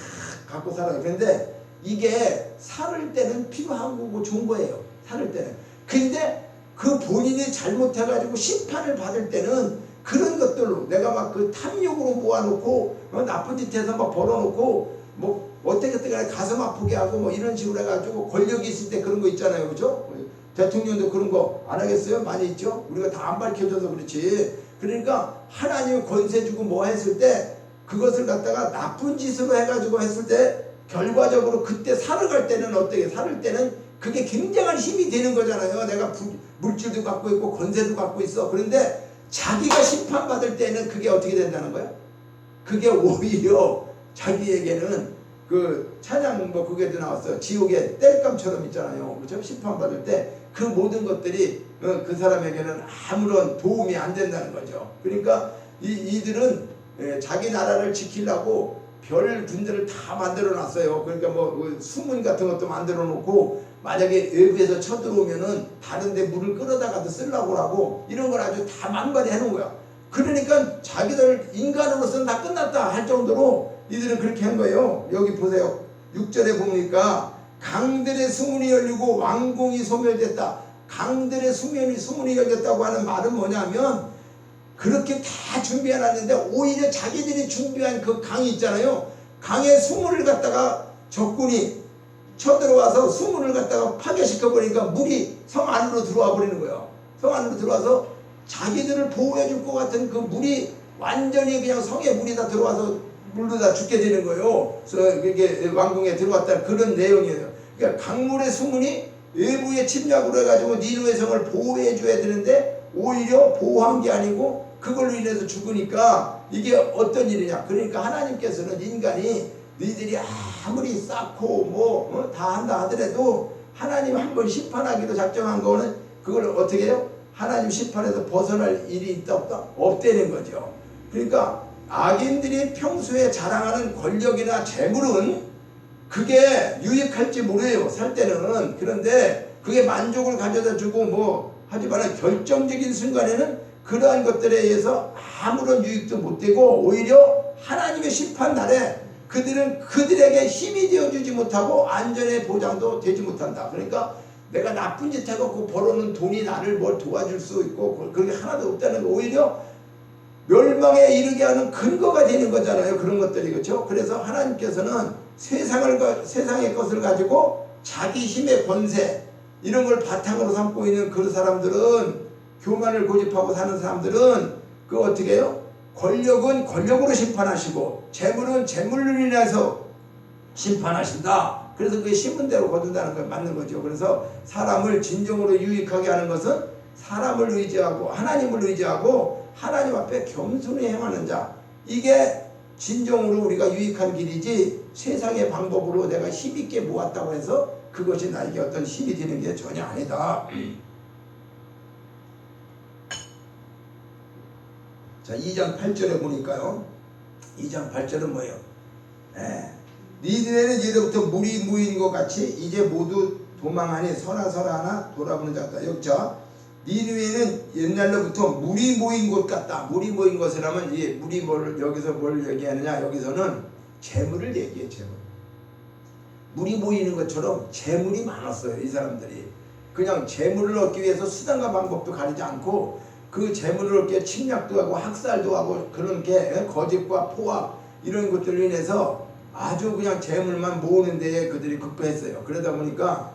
갖고 살아요. 그런데 이게 살을 때는 필요한 거고 좋은 거예요. 살을 때는. 근데 그 본인이 잘못해가지고 심판을 받을 때는 그런 것들로 내가 막 그 탐욕으로 모아놓고 나쁜 짓 해서 막 벌어놓고 뭐 어떻게 가슴 아프게 하고 뭐 이런 식으로 해가지고 권력이 있을 때 그런 거 있잖아요. 그죠? 대통령도 그런 거 안 하겠어요? 많이 있죠? 우리가 다 안 밝혀져서 그렇지. 그러니까 하나님이 권세 주고 뭐 했을 때 그것을 갖다가 나쁜 짓으로 해가지고 했을 때 결과적으로 그때 살아갈 때는 어떻게, 살을 때는 그게 굉장한 힘이 되는 거잖아요. 내가 물질도 갖고 있고 권세도 갖고 있어. 그런데 자기가 심판받을 때는 그게 어떻게 된다는 거야? 그게 오히려 자기에게는 그 찬양 뭐 그게도 나왔어요. 지옥의 땔감처럼 있잖아요. 그렇죠? 심판받을 때 그 모든 것들이 그 사람에게는 아무런 도움이 안 된다는 거죠. 그러니까 이들은 자기 나라를 지키려고 별 군대를 다 만들어 놨어요. 그러니까 뭐 수문 같은 것도 만들어 놓고, 만약에 외부에서 쳐들어오면은 다른데 물을 끌어다가도 쓰려고 하고 이런 걸 아주 다 만발해 놓은 거야. 그러니까 자기들 인간으로서는 다 끝났다 할 정도로 이들은 그렇게 한 거예요. 여기 보세요. 6절에 보니까 강들의 수문이 열리고 왕궁이 소멸됐다. 강들의 수문이 열렸다고 하는 말은 뭐냐면, 그렇게 다 준비해놨는데 오히려 자기들이 준비한 그 강이 있잖아요. 강의 수문을 갖다가 적군이 쳐들어와서 수문을 갖다가 파괴시켜버리니까 물이 성 안으로 들어와 버리는 거예요. 성 안으로 들어와서 자기들을 보호해 줄 것 같은 그 물이 완전히 그냥 성에 물이 다 들어와서 물로 다 죽게 되는 거예요. 그래서 이게 왕궁에 들어왔다는 그런 내용이에요. 그러니까 강물의 수문이 외부의 침략으로 해가지고 니느웨 성을 보호해 줘야 되는데 오히려 보호한 게 아니고 그걸로 인해서 죽으니까 이게 어떤 일이냐. 그러니까 하나님께서는 인간이 너희들이 아무리 쌓고 뭐 다 한다 하더라도 하나님 한 번 심판하기로 작정한 거는 그걸 어떻게 해요? 하나님 심판에서 벗어날 일이 있다 없다? 없다는 거죠. 그러니까 악인들이 평소에 자랑하는 권력이나 재물은 그게 유익할지 모르요, 살 때는. 그런데 그게 만족을 가져다 주고 뭐 하지만 결정적인 순간에는 그러한 것들에 의해서 아무런 유익도 못 되고, 오히려 하나님의 심판 날에 그들에게 힘이 되어주지 못하고 안전의 보장도 되지 못한다. 그러니까 내가 나쁜 짓 해갖고 벌어놓은 돈이 나를 뭘 도와줄 수 있고 그게 하나도 없다는 거, 오히려 멸망에 이르게 하는 근거가 되는 거잖아요. 그런 것들이. 그렇죠? 그래서 하나님께서는 세상의 것을 가지고 자기 힘의 권세 이런 걸 바탕으로 삼고 있는 그 사람들은, 교만을 고집하고 사는 사람들은 그 어떻게 해요? 권력은 권력으로 심판하시고 재물은 재물로 인해서 심판하신다. 그래서 그게 심은 대로 거둔다는 건 맞는 거죠. 그래서 사람을 진정으로 유익하게 하는 것은 사람을 의지하고 하나님을 의지하고 하나님 앞에 겸손히 행하는 자, 이게 진정으로 우리가 유익한 길이지, 세상의 방법으로 내가 힘있게 모았다고 해서 그것이 나에게 어떤 힘이 되는 게 전혀 아니다. 자, 2장 8절에 보니까요. 2장 8절은 뭐예요? 니느웨는 이제부터 물이 모인 것 같이 이제 모두 도망하니 서라서라 돌아보는 자다. 역자. 니느웨는 옛날로부터 물이 모인 것 같다. 물이 모인 것이라면 이 물이 여기서 뭘 얘기하느냐? 여기서는 재물을 얘기해. 재물. 물이 모이는 것처럼 재물이 많았어요. 이 사람들이. 그냥 재물을 얻기 위해서 수단과 방법도 가리지 않고 그 재물을 얻기 위해 침략도 하고 학살도 하고 그런 게 거짓과 포악 이런 것들로 인해서 아주 그냥 재물만 모으는 데에 그들이 급급했어요. 그러다 보니까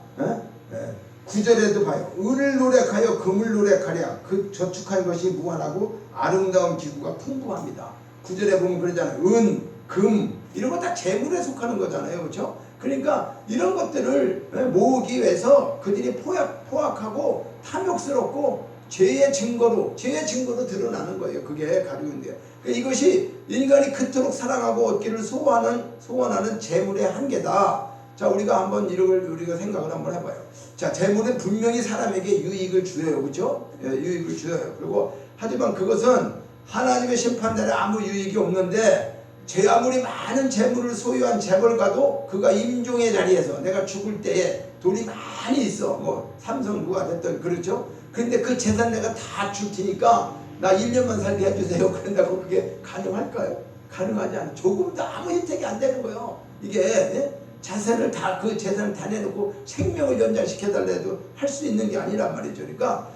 9절에도 봐요. 은을 노력하여 금을 노력하랴. 그 저축한 것이 무한하고 아름다운 기구가 풍부합니다. 9절에 보면 그러잖아요. 은, 금 이런 거 다 재물에 속하는 거잖아요. 그렇죠? 그러니까 이런 것들을 모으기 위해서 그들이 포악하고 탐욕스럽고 죄의 증거로 드러나는 거예요. 그게 가지고 있는 게. 이것이 인간이 그토록 사랑하고 얻기를 소원하는 재물의 한계다. 자, 우리가 한번 우리가 생각을 한번 해봐요. 자, 재물은 분명히 사람에게 유익을 주어요. 그렇죠? 유익을 주어요. 그리고 하지만 그것은 하나님의 심판날에 아무 유익이 없는데 제 아무리 많은 재물을 소유한 재벌가도 그가 임종의 자리에서 내가 죽을 때에 돈이 많이 있어. 뭐 삼성 누가 됐든 그렇죠? 근데 그 재산 내가 다 줄 테니까 나 1년만 살게 해주세요. 그런다고 그게 가능할까요? 가능하지 않아. 조금도 아무 혜택이 안 되는 거예요. 이게 재산을 다 내놓고 생명을 연장시켜달래도 할 수 있는 게 아니란 말이죠. 그러니까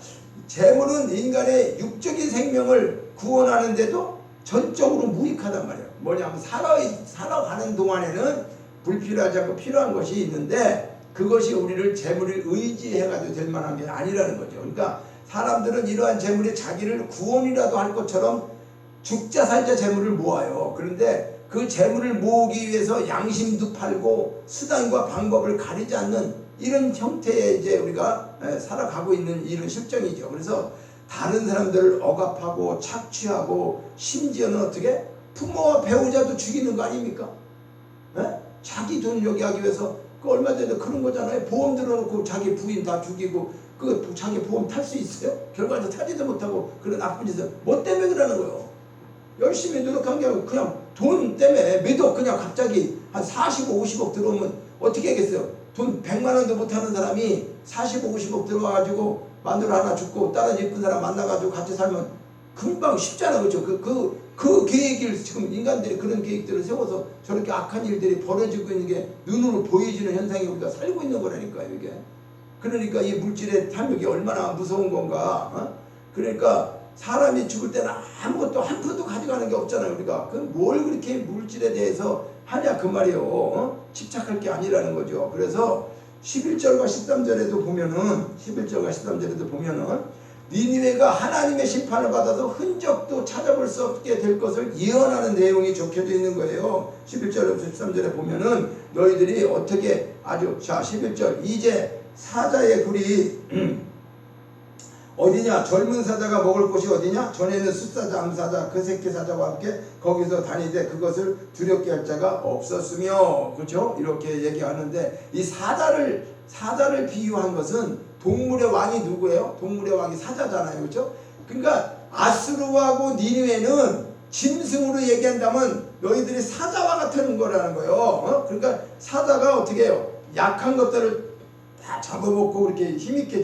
재물은 인간의 육적인 생명을 구원하는데도 전적으로 무익하단 말이에요. 뭐냐면 살아가는 동안에는 불필요하지 않고 필요한 것이 있는데 그것이 우리를 재물을 의지해가지고 될 만한 게 아니라는 거죠. 그러니까 사람들은 이러한 재물이 자기를 구원이라도 할 것처럼 죽자 살자 재물을 모아요. 그런데 그 재물을 모으기 위해서 양심도 팔고 수단과 방법을 가리지 않는 이런 형태의 이제 우리가 살아가고 있는 이런 실정이죠. 그래서 다른 사람들을 억압하고 착취하고 심지어는 어떻게 부모와 배우자도 죽이는 거 아닙니까? 자기 돈 여기 하기 위해서 그 얼마 전에 그런 거잖아요. 보험 들어놓고 자기 부인 다 죽이고 그 자기 보험 탈 수 있어요? 결과적으로 타지도 못하고 그런 나쁜 짓을 뭐 때문에 그러는 거예요? 열심히 노력한 게 아니고 그냥 돈 때문에 매도 그냥 갑자기 한 40억 50억 들어오면 어떻게 하겠어요? 돈 100만 원도 못하는 사람이 40억 50억 들어와가지고 마누라 하나 죽고 다른 예쁜 사람 만나가지고 같이 살면 금방 쉽잖아. 그렇죠? 그 계획을 지금 인간들이 그런 계획들을 세워서 저렇게 악한 일들이 벌어지고 있는 게 눈으로 보여지는 현상이 우리가 살고 있는 거라니까요. 이게. 그러니까 이 물질의 탐욕이 얼마나 무서운 건가. 그러니까 사람이 죽을 때는 아무것도 한 푼도 가져가는 게 없잖아요. 우리가. 그럼 뭘 그렇게 물질에 대해서 하냐 그 말이에요. 집착할 게 아니라는 거죠. 그래서 11절과 13절에도 보면은 니느웨가 하나님의 심판을 받아서 흔적도 찾아볼 수 없게 될 것을 예언하는 내용이 적혀져 있는 거예요. 11절부터 13절에 보면은 너희들이 어떻게 자 11절 이제 사자의 굴이 어디냐? 젊은 사자가 먹을 곳이 어디냐? 전에는 숫사자, 암사자, 그 새끼 사자와 함께 거기서 다니되 그것을 두렵게 할 자가 없었으며, 그렇죠? 이렇게 얘기하는데 이 사자를 비유한 것은 동물의 왕이 누구예요? 동물의 왕이 사자잖아요, 그렇죠? 그러니까 아수르하고 니느웨는 짐승으로 얘기한다면 너희들이 사자와 같은 거라는 거예요. 그러니까 사자가 어떻게 해요? 약한 것들을 다 잡아먹고 그렇게 힘있게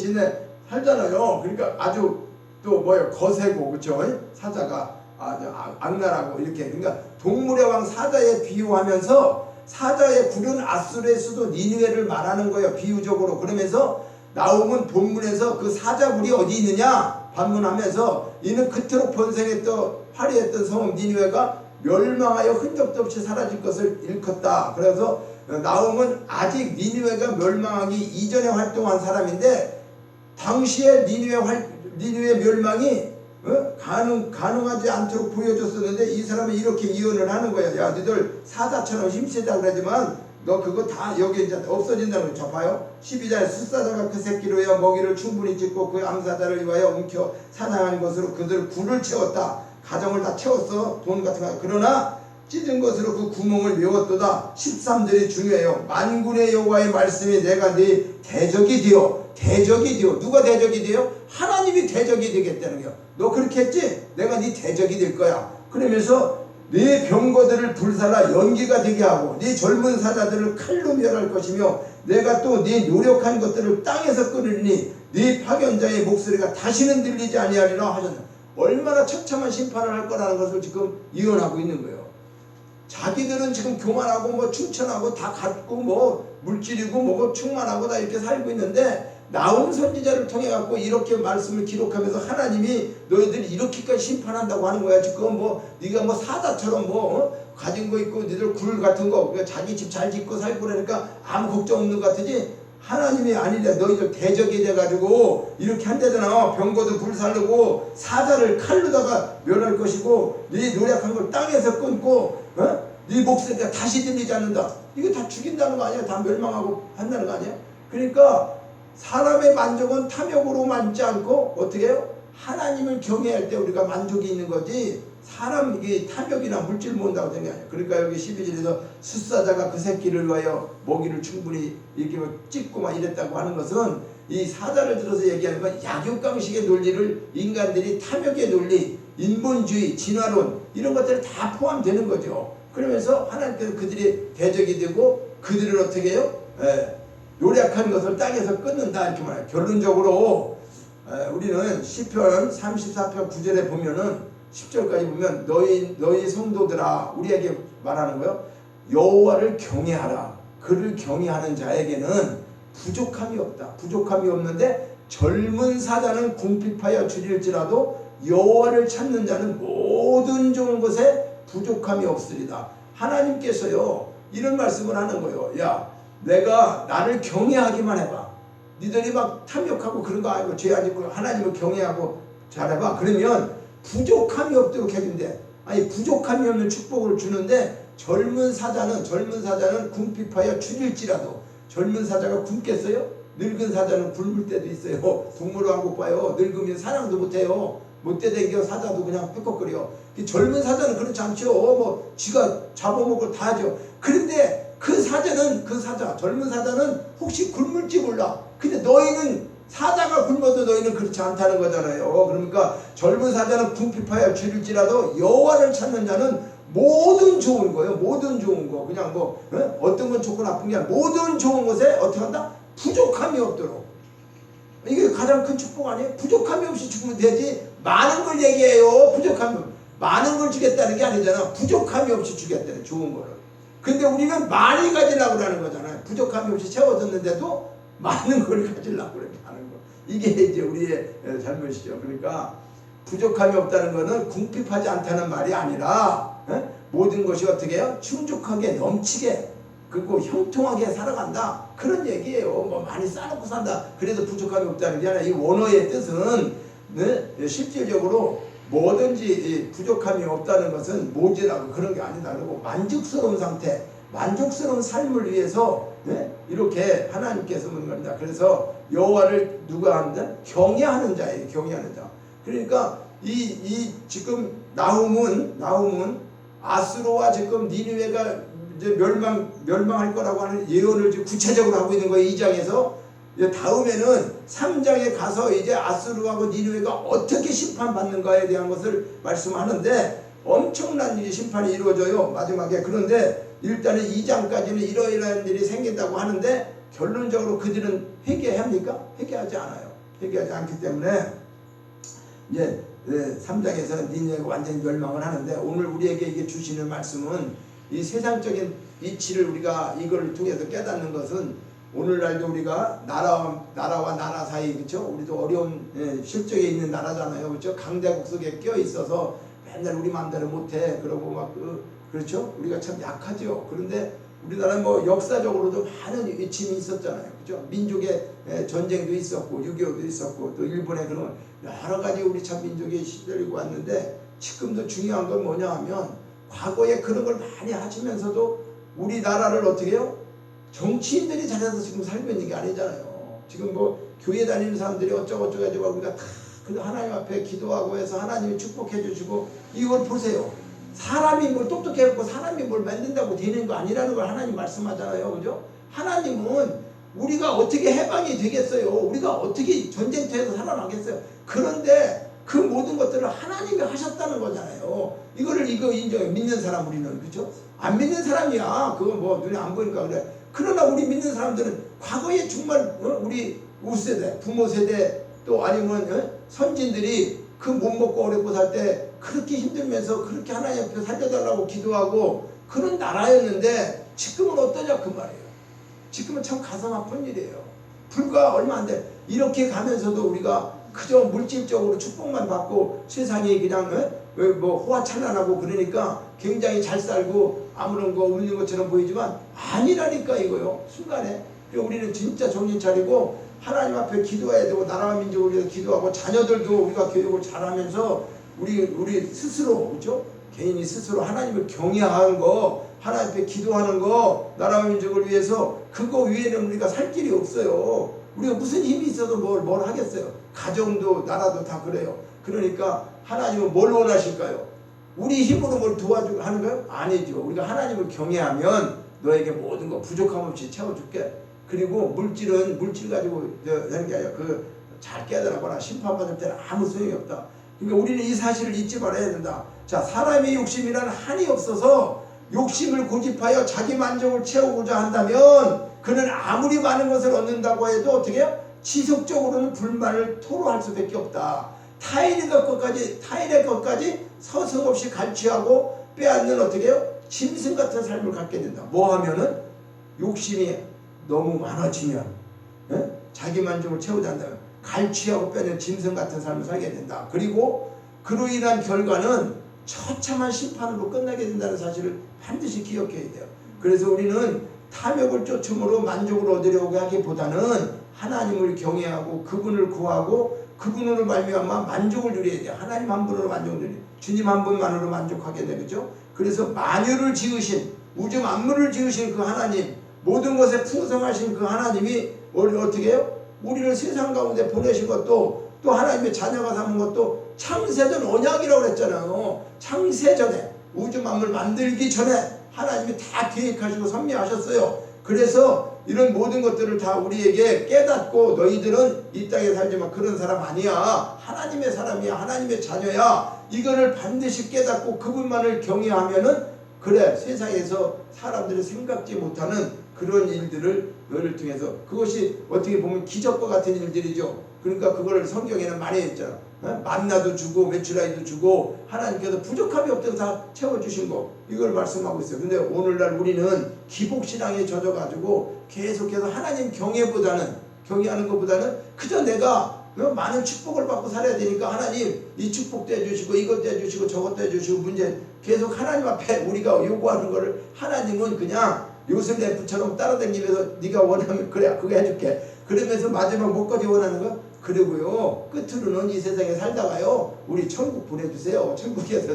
살잖아요. 그러니까 아주 또 거세고, 그렇죠? 사자가 아주 악랄하고 이렇게. 그러니까 동물의 왕 사자에 비유하면서 사자의 굴은 아수르의 수도 니느웨를 말하는 거예요. 비유적으로. 그러면서 나오면 본문에서 그 사자굴이 어디 있느냐 반문하면서 이는 그토록 번성했던 화려했던 성읍 니느웨가 멸망하여 흔적도 없이 사라질 것을 일컫다. 그래서 나오면 아직 니느웨가 멸망하기 이전에 활동한 사람인데 당시에 니느웨 멸망이 가능하지 않도록 보여줬었는데 이 사람이 이렇게 예언을 하는 거야. 야, 너희들 사자처럼 힘세다 그러지만 너 그거 다 여기 이제 없어진다는 거 접봐요. 12절에 숫사자가 그 새끼를 위하여 먹이를 충분히 짓고 그 암사자를 위하여 움켜 사냥한 것으로 그들 굴을 채웠다. 가정을 다 채웠어. 돈 같은 거. 그러나 찢은 것으로 그 구멍을 메웠도다. 13절이 중요해요. 만군의 여호와의 말씀이 내가 네 대적이 되어 대적이 돼요. 누가 대적이 돼요? 하나님이 대적이 되겠다는 거예요. 너 그렇게 했지? 내가 네 대적이 될 거야. 그러면서 네 병거들을 불살라 연기가 되게 하고 네 젊은 사자들을 칼로 멸할 것이며 내가 또 네 노력한 것들을 땅에서 끊으니 네 파견자의 목소리가 다시는 들리지 아니하리라 하셨나. 얼마나 처참한 심판을 할 거라는 것을 지금 예언하고 있는 거예요. 자기들은 지금 교만하고 뭐 충천하고 다 갖고 뭐 물질이고 뭐고 충만하고 다 이렇게 살고 있는데 나훔 선지자를 통해 갖고 이렇게 말씀을 기록하면서 하나님이 너희들이 이렇게까지 심판한다고 하는 거야. 지금 뭐 네가 뭐 사자처럼 뭐 가진 거 있고 너희들 굴 같은 거 자기 집 잘 짓고 살고 그러니까 아무 걱정 없는 것 같으지. 하나님이 아니라 너희들 대적이 돼가지고 이렇게 한다잖아. 병거도 불살르고 사자를 칼로다가 멸할 것이고 네 노력한 걸 땅에서 끊고 네 목소리가 다시 들리지 않는다. 이거 다 죽인다는 거 아니야? 다 멸망하고 한다는 거 아니야? 그러니까 사람의 만족은 탐욕으로 만지 않고 어떻게 해요? 하나님을 경외할 때 우리가 만족이 있는 거지 사람 이게 탐욕이나 물질 모은다고 되는 게 아니야. 그러니까 여기 12절에서 숫사자가 그 새끼를 위하여 먹이를 충분히 이렇게 뭐 찍고 막 이랬다고 하는 것은 이 사자를 들어서 얘기하는 건 약육강식의 논리를 인간들이 탐욕의 논리, 인본주의, 진화론 이런 것들이 다 포함되는 거죠. 그러면서 하나님께서 그들이 대적이 되고 그들을 어떻게 해요? 노력한 것을 땅에서 끊는다 이렇게 말해요. 결론적으로 우리는 시편 34편 9절에 보면은 10절까지 보면 너희 성도들아 우리에게 말하는 거예요. 여호와를 경외하라. 그를 경외하는 자에게는 부족함이 없다. 부족함이 없는데 젊은 사자는 궁핍하여 줄일지라도 여호와를 찾는 자는 모든 좋은 것에 부족함이 없으리다. 하나님께서요 이런 말씀을 하는 거예요. 야 내가 나를 경외하기만 해봐. 니들이 막 탐욕하고 그런 거 아니고 죄 아니고 하나님을 경외하고 잘해봐. 그러면 부족함이 없도록 해준대. 아니 부족함이 없는 축복을 주는데 젊은 사자는 궁핍하여 줄일지라도 젊은 사자가 굶겠어요? 늙은 사자는 굶을 때도 있어요. 동물왕국 봐요. 늙으면 사랑도 못해요. 못돼 댕겨 사자도 그냥 삐걱거려. 젊은 사자는 그렇지 않죠. 뭐 지가 잡아먹을 다 하죠. 그런데 젊은 사자는 혹시 굶을지 몰라. 근데 너희는 사자가 굶어도 너희는 그렇지 않다는 거잖아요. 그러니까 젊은 사자는 궁핍하여 줄일지라도 여호와를 찾는 자는 모든 좋은 거예요. 모든 좋은 거. 그냥 뭐 어떤 건 좋고 나쁜 게 아니라 모든 좋은 것에 어떻게 한다? 부족함이 없도록. 이게 가장 큰 축복 아니에요? 부족함이 없이 죽으면 되지. 많은 걸 얘기해요. 부족함이 많은 걸 주겠다는 게 아니잖아. 부족함이 없이 주겠다는 좋은 거를. 근데 우리는 많이 가지려고 하는 거잖아요. 부족함이 없이 채워졌는데도 많은 걸 가지려고 하는 거. 이게 이제 우리의 잘못이죠. 그러니까 부족함이 없다는 것은 궁핍하지 않다는 말이 아니라 모든 것이 어떻게 해요? 충족하게 넘치게 그리고 형통하게 살아간다. 그런 얘기예요. 뭐 많이 쌓아놓고 산다. 그래도 부족함이 없다는 게 아니라 이 원어의 뜻은 실질적으로 뭐든지 부족함이 없다는 것은 모자라고 그런 게 아니다. 그리고 만족스러운 상태, 만족스러운 삶을 위해서 이렇게 하나님께서 묻는 겁니다. 그래서 여호와를 누가 한다? 경외하는 자예요. 경외하는 자. 그러니까 이 지금 나훔은 아수르와 지금 니느웨가 이제 멸망할 거라고 하는 예언을 지금 구체적으로 하고 있는 거예요. 2장에서. 다음에는 3장에 가서 이제 아수르하고 니느웨가 어떻게 심판받는가에 대한 것을 말씀하는데 엄청난 심판이 이루어져요. 마지막에. 그런데 일단은 2장까지는 이러이러한 일이 생긴다고 하는데 결론적으로 그들은 회개합니까? 회개하지 않아요. 회개하지 않기 때문에 이제 3장에서는 니느웨가 완전히 멸망을 하는데 오늘 우리에게 이게 주시는 말씀은 이 세상적인 이치를 우리가 이걸 통해서 깨닫는 것은 오늘날도 우리가 나라와 나라 사이 그렇죠? 우리도 어려운 실정에 있는 나라잖아요. 그렇죠? 강대국 속에 껴 있어서 맨날 우리 마음대로 못해. 그러고 막 그렇죠? 우리가 참 약하죠. 그런데 우리나라는 뭐 역사적으로도 많은 위침이 있었잖아요. 그렇죠? 민족의 전쟁도 있었고 6.25도 있었고 또 일본의 그런 여러 가지 우리 참 민족이 시절이고 왔는데 지금도 중요한 건 뭐냐 하면 과거에 그런 걸 많이 하시면서도 우리나라를 어떻게 해요? 정치인들이 잘해서 지금 살고 있는 게 아니잖아요. 지금 뭐 교회 다니는 사람들이 어쩌고 해가지고 우리가 다 하나님 앞에 기도하고 해서 하나님이 축복해 주시고 이걸 보세요. 사람이 뭘 똑똑해갖고 사람이 뭘 만든다고 되는 거 아니라는 걸 하나님 말씀하잖아요. 그죠? 하나님은 우리가 어떻게 해방이 되겠어요? 우리가 어떻게 전쟁터에서 살아나겠어요? 그런데 그 모든 것들을 하나님이 하셨다는 거잖아요. 이거를 이거 인정해. 믿는 사람 우리는. 그죠? 안 믿는 사람이야. 그거 뭐 눈에 안 보니까 그래. 그러나 우리 믿는 사람들은 과거에 정말 우리 우세대, 부모 세대 또 아니면 선진들이 그 못 먹고 어렵고 살 때 그렇게 힘들면서 그렇게 하나님 앞에 살려달라고 기도하고 그런 나라였는데 지금은 어떠냐 그 말이에요. 지금은 참 가슴 아픈 일이에요. 불과 얼마 안 돼. 이렇게 가면서도 우리가 그저 물질적으로 축복만 받고 세상이 그냥 뭐 호화찬란하고 그러니까 굉장히 잘 살고 아무런 거 없는 것처럼 보이지만 아니라니까 이거요. 순간에. 우리는 진짜 정신 차리고 하나님 앞에 기도해야 되고 나라와 민족을 위해서 기도하고 자녀들도 우리가 교육을 잘하면서 우리 스스로 그렇죠? 개인이 스스로 하나님을 경외하는 거 하나님 앞에 기도하는 거 나라와 민족을 위해서 그거 위에는 우리가 살 길이 없어요. 우리가 무슨 힘이 있어도 뭘 하겠어요. 가정도 나라도 다 그래요. 그러니까 하나님은 뭘 원하실까요? 우리 힘으로 뭘 도와주고 하는 거예요? 아니죠. 우리가 하나님을 경외하면 너에게 모든 거 부족함 없이 채워줄게. 그리고 물질은 물질 가지고 되는 게 아니라 잘 깨달아봐라. 심판받을 때는 아무 소용이 없다. 그러니까 우리는 이 사실을 잊지 말아야 된다. 자, 사람의 욕심이란 한이 없어서 욕심을 고집하여 자기 만족을 채우고자 한다면 그는 아무리 많은 것을 얻는다고 해도 어떻게 해요? 지속적으로는 불만을 토로할 수밖에 없다. 타인의 것까지 서슴없이 갈취하고 빼앗는 어떻게 해요? 짐승 같은 삶을 갖게 된다. 뭐 하면은 욕심이 너무 많아지면 자기 만족을 채우자 한다면 갈취하고 빼는 짐승 같은 삶을 살게 된다. 그리고 그로 인한 결과는 처참한 심판으로 끝나게 된다는 사실을 반드시 기억해야 돼요. 그래서 우리는 탐욕을 쫓음으로 만족을 얻으려고 하기보다는 하나님을 경외하고 그분을 구하고 그분으로 말미암아 만족을 누려야 돼요. 하나님 한 분으로 만족을 누려야 돼요. 주님 한 분만으로 만족하게 되죠. 그래서 만유를 지으신 우주 만물을 지으신 그 하나님 모든 것에 풍성하신 그 하나님이 어떻게 해요? 우리를 세상 가운데 보내신 것도 또 하나님의 자녀가 삼은 것도 창세전 언약이라고 그랬잖아요. 창세전에 우주 만물 만들기 전에 하나님이 다 계획하시고 섭리하셨어요. 그래서 이런 모든 것들을 다 우리에게 깨닫고 너희들은 이 땅에 살지만 그런 사람 아니야. 하나님의 사람이야. 하나님의 자녀야. 이거를 반드시 깨닫고 그분만을 경외하면은 그래 세상에서 사람들이 생각지 못하는 그런 일들을 너를 통해서 그것이 어떻게 보면 기적과 같은 일들이죠. 그러니까 그걸 성경에는 많이 했잖아. 만나도 주고 메추라기도 주고 하나님께서 부족함이 없도록 다 채워주신 거 이걸 말씀하고 있어요. 근데 오늘날 우리는 기복신앙에 젖어가지고 계속해서 하나님 경외하는 것보다는 그저 내가 많은 축복을 받고 살아야 되니까 하나님 이 축복도 해주시고 이것도 해주시고 저것도 해주시고 문제 계속 하나님 앞에 우리가 요구하는 거를 하나님은 그냥 요셉처럼 따라다니면서 네가 원하면 그래 그거 해줄게 그러면서 마지막 뭐까지 원하는 거? 그리고요 끝으로는 이 세상에 살다가요 우리 천국 보내주세요. 천국에서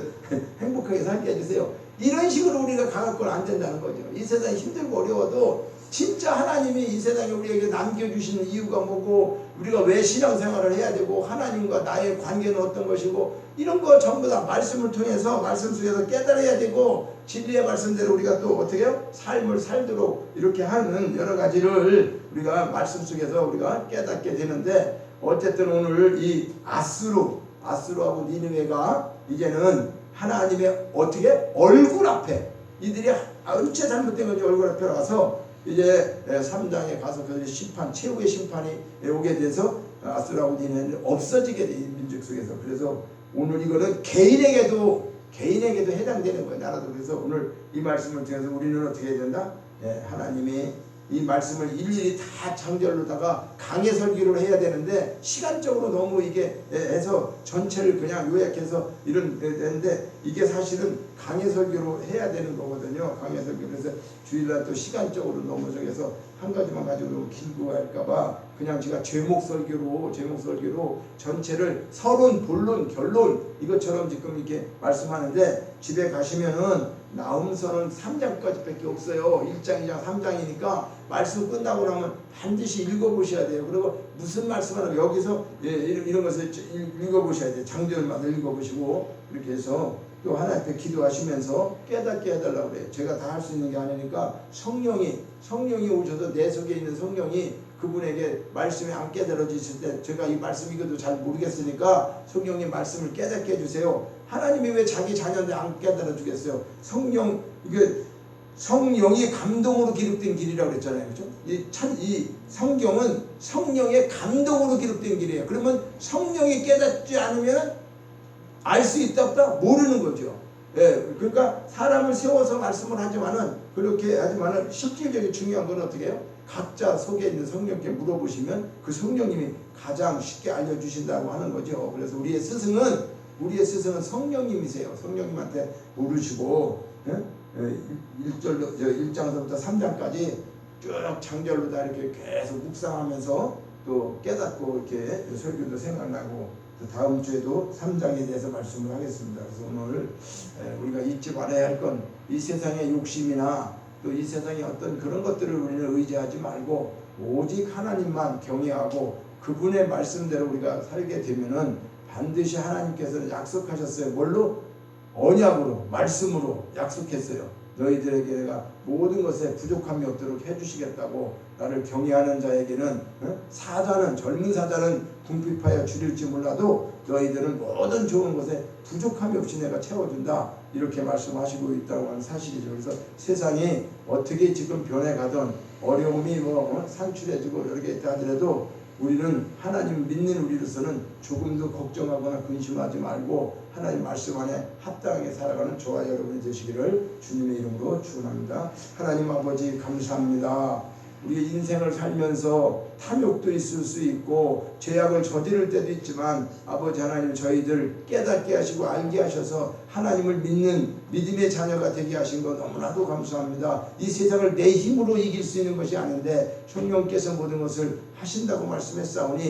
행복하게 살게 해주세요. 이런 식으로 우리가 강할건 안 된다는 거죠. 이 세상이 힘들고 어려워도 진짜 하나님이 이 세상에 우리에게 남겨주시는 이유가 뭐고 우리가 왜 신앙생활을 해야 되고 하나님과 나의 관계는 어떤 것이고 이런 거 전부 다 말씀을 통해서 말씀 속에서 깨달아야 되고 진리의 말씀대로 우리가 또 어떻게 해요? 삶을 살도록 이렇게 하는 여러 가지를 우리가 말씀 속에서 우리가 깨닫게 되는데 어쨌든 오늘 이 아수르하고 니느웨가 이제는 하나님의 어떻게 얼굴 앞에 이들이 일체 잘못된 건지 얼굴 앞에 와서 이제 3장에 가서 그 심판 최후의 심판이 오게 돼서 아수르하고 니느웨는 없어지게 돼 민족 속에서. 그래서 오늘 이거는 개인에게도 해당되는 거예요. 나라도. 그래서 오늘 이 말씀을 통해서 우리는 어떻게 해야 된다? 하나님이 이 말씀을 일일이 다 장절로다가 강해 설교를 해야 되는데 시간적으로 너무 이게 해서 전체를 그냥 요약해서 이런 되는데 이게 사실은 강해 설교로 해야 되는 거거든요. 강해 설교. 그래서 주일날 또 시간적으로 너무 저기서 한 가지만 가지고 너무 길고 할까봐 그냥 제가 제목 설교로 전체를 서론, 본론, 결론 이것처럼 지금 이렇게 말씀하는데 집에 가시면은 나음서는 3장까지밖에 없어요. 1장, 2장, 3장이니까 말씀 끝나고 나면 반드시 읽어보셔야 돼요. 그리고 무슨 말씀을 여기서 이런 것을 읽어보셔야 돼요. 장절마다 읽어보시고 이렇게 해서 또 하나님 앞에 기도하시면서 깨닫게 해달라고 그래요. 제가 다 할 수 있는 게 아니니까 성령이 오셔서 내 속에 있는 성령이 그분에게 말씀이 안 깨달아지실 때 제가 이 말씀 이것도 잘 모르겠으니까 성령님 말씀을 깨닫게 해주세요. 하나님이 왜 자기 자녀한테 안 깨달아 주겠어요? 성령이 감동으로 기록된 길이라고 그랬잖아요. 그죠? 이 성경은 성령의 감동으로 기록된 길이에요. 그러면 성령이 깨닫지 않으면 알 수 있다 없다 모르는 거죠. 예, 그러니까 사람을 세워서 말씀을 하지만은 그렇게 하지만은 실질적인 중요한 건 어떻게 해요? 각자 속에 있는 성령께 물어보시면 그 성령님이 가장 쉽게 알려주신다고 하는 거죠. 그래서 우리의 스승은 성령님이세요. 성령님한테 물으시고 1장부터 3장까지 쭉 장절로 다 이렇게 계속 묵상하면서 또 깨닫고 이렇게 설교도 생각나고 다음 주에도 3장에 대해서 말씀을 하겠습니다. 그래서 오늘 우리가 잊지 말아야 할 건 이 세상의 욕심이나 또 이 세상의 어떤 그런 것들을 우리는 의지하지 말고 오직 하나님만 경외하고 그분의 말씀대로 우리가 살게 되면은 반드시 하나님께서는 약속하셨어요. 뭘로? 언약으로, 말씀으로 약속했어요. 너희들에게 내가 모든 것에 부족함이 없도록 해주시겠다고. 나를 경외하는 자에게는 젊은 사자는 궁핍하여 줄일지 몰라도 너희들은 모든 좋은 것에 부족함이 없이 내가 채워준다. 이렇게 말씀하시고 있다고 하는 사실이죠. 그래서 세상이 어떻게 지금 변해가던 어려움이 산출해지고 여러 개 있다 하더라도 우리는 하나님 믿는 우리로서는 조금도 걱정하거나 근심하지 말고 하나님 말씀 안에 합당하게 살아가는 저와 여러분이 되시기를 주님의 이름으로 축원합니다. 하나님 아버지 감사합니다. 우리 인생을 살면서 탐욕도 있을 수 있고 죄악을 저지를 때도 있지만 아버지 하나님 저희들 깨닫게 하시고 알게 하셔서 하나님을 믿는 믿음의 자녀가 되게 하신 것 너무나도 감사합니다. 이 세상을 내 힘으로 이길 수 있는 것이 아닌데 성령께서 모든 것을 하신다고 말씀했사오니